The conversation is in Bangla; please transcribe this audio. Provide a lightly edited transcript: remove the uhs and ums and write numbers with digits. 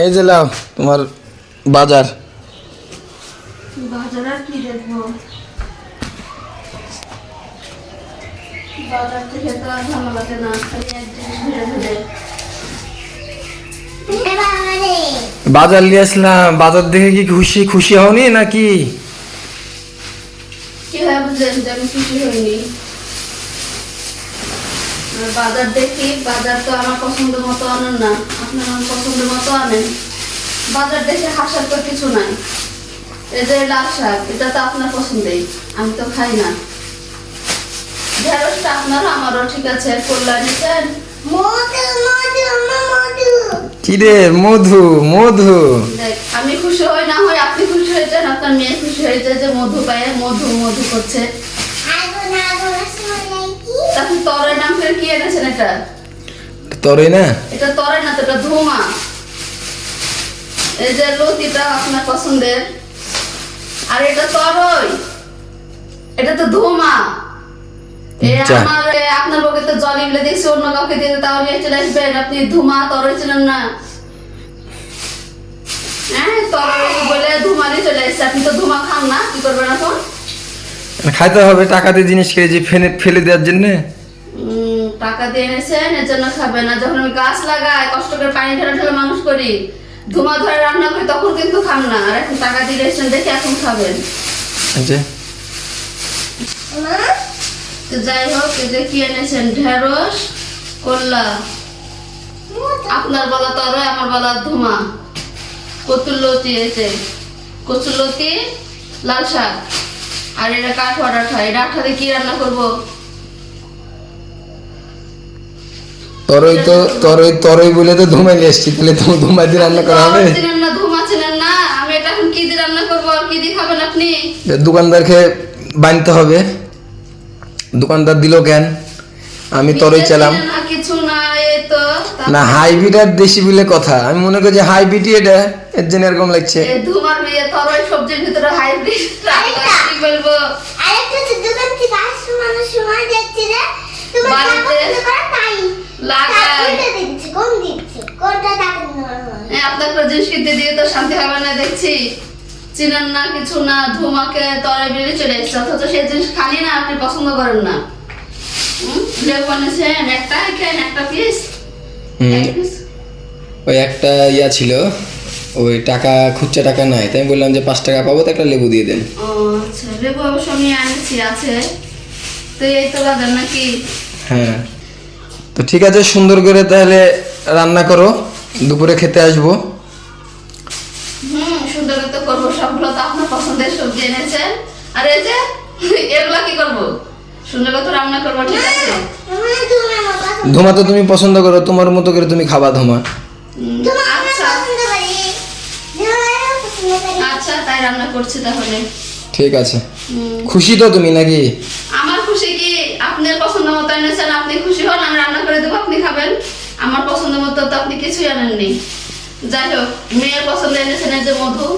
এই যে লাও তোমার বাজার। বাজার আর কি দেখবো, বাজার থেকে তো আর ভালো লাগে না, খালি এক জিনিস ঘুরে ঘুরে। বাজার নিয়ে আসলাম, বাজার দেখে কি খুশি খুশি হওনি নাকি? কিভাবে বুঝলেন যে আমি খুশি হইনি? বাজার দেখি, বাজার তো আমার পছন্দ মতো আনেন না, আপনার আমার পছন্দ মতো আনেন। বাজার দেখে হাসার তো কিছু নাই। এই যে লাল শাক, এটা তো আপনার পছন্দেই, আমি তো খাই না। ঢেঁড়সটা আপনারও আমারও ঠিক আছে। করলা নিয়েছেন? কি রে মধু? মধু দেখ, আমি খুশি হই না হই আপনি খুশি হয়েছেন, আপনার মেয়ে খুশি হয়েছে যে মধু পায়ে মধু মধু করছে। আপনি তরই নাম করে কি এনেছেন? এটা তরই না, এটা তরই না তো, এটা ধুমা। এই যে লতিটা আপনার পছন্দের, আর এটা তরই, এটা তো ধুমা। আমার আপনার বউকে তো জলি বলে দেখছি, অন্য কাউকে দিয়ে তাহলে চলে আসবেন। আপনি ধুমা তরই ছিলেন না, হ্যাঁ তরই বলে ধুমা দিয়ে চলে আসছে। আপনি তো ধুমা খান না, কি করবেন এখন? খাইতে হবে, টাকা দিয়ে জিনিস খেয়ে যে ফেলে দেওয়ার জন্য। টাকা দিয়ে এনেছেন এর জন্য খাবেন না। যখন আমি গাছ লাগাই, কষ্ট করে পানি ঢেলে ঢেলে মানুষ করি, ধুমা ধরে রান্না করি, তখন কিন্তু খান না। আর এখন টাকা দিয়ে এসেছেন দেখে এখন খাবেন। তো যাই হোক, এই যে কি এনেছেন, ঢেঁড়স, করলা, আপনার বলা তরই, আমার বলা ধুমা, কচুরলতি, এই যে কচুরলতি, লাল শাক, আর এটা কাঠুয়া ডাঁটা। এই ডাঁটা দিয়ে কি রান্না করবো? তরই তো তরই বলে তো ধুমাই নিয়ে এসছি, তাহলে তো ধুমাই দিয়ে রান্না করা হবে। চিনেন না, ধুমা চিনেন না, আমি এটা এখন কি দিয়ে রান্না করবো? আর কি দিয়ে খাবেন আপনি? দোকানদারকে বানতে হবে। দোকানদার দিল কেন? আমি তরই চালাম কিছু না, এই তো না। হাইব্রিড আর দেশি বলে কথা, আমি মনে করি যে হাইব্রিডই এটা, এর জন্য এরকম লাগছে। এই ধুমার বিয়ে তরই সবজির ভিতরে হাইব্রিড, কি বলবো? আরেকটা তো দোকান থেকে আসছে মানুষ সময় যাচ্ছে রে, তোমার বাড়িতে তাই লাগাই। কোনটা দিচ্ছে, কোন দিচ্ছে, কোনটা টাকা নেওয়া? আপনার জিনিস কিনতে দিয়ে তো শান্তি হবে না দেখছি। চিনেন না, কিছু না, ধুমাকে তরই বেরিয়ে চলে এসছে, অথচ সেই জিনিস খালি না, আপনি পছন্দ করেন না। লেবু এনেছেন, একটা খেন, একটা পিস। ওই একটা ইয়া ছিল, ওই টাকা খুচরা টাকা নাই, তাই আমি বললাম যে 5 টাকা পাবো তো একটা লেবু দিয়ে দেন। ও আচ্ছা, লেবু অবশ্য আমি আনছি, আছে তো। এই তো লাগান নাকি? হ্যাঁ, তো ঠিক আছে, সুন্দর করে তাহলে রান্না করো, দুপুরে খেতে আসবো। সুন্দর তো করবো, সবগুলো তো আপনার পছন্দের সবজি এনেছেন। আর এই যে এগুলা কি করবো? সুন্দর তো রান্না করবো, ঠিক আছে। ধুমা তো তুমি পছন্দ করো, তোমার মতো করে তুমি খাবা ধুমা। আচ্ছা আচ্ছা, তাই রান্না করছি তাহলে। ঠিক আছে, খুশি তো তুমি নাকি? আমার খুশি কি? আপনার পছন্দ মতো এনেছেন, আপনি খুশি হন, আমি রান্না করে দেবো, আপনি খাবেন। আমার পছন্দ মতো তো আপনি কিছুই আনেননি। যাই হোক, মেয়ের পছন্দ এনেছেন এই যে মধু।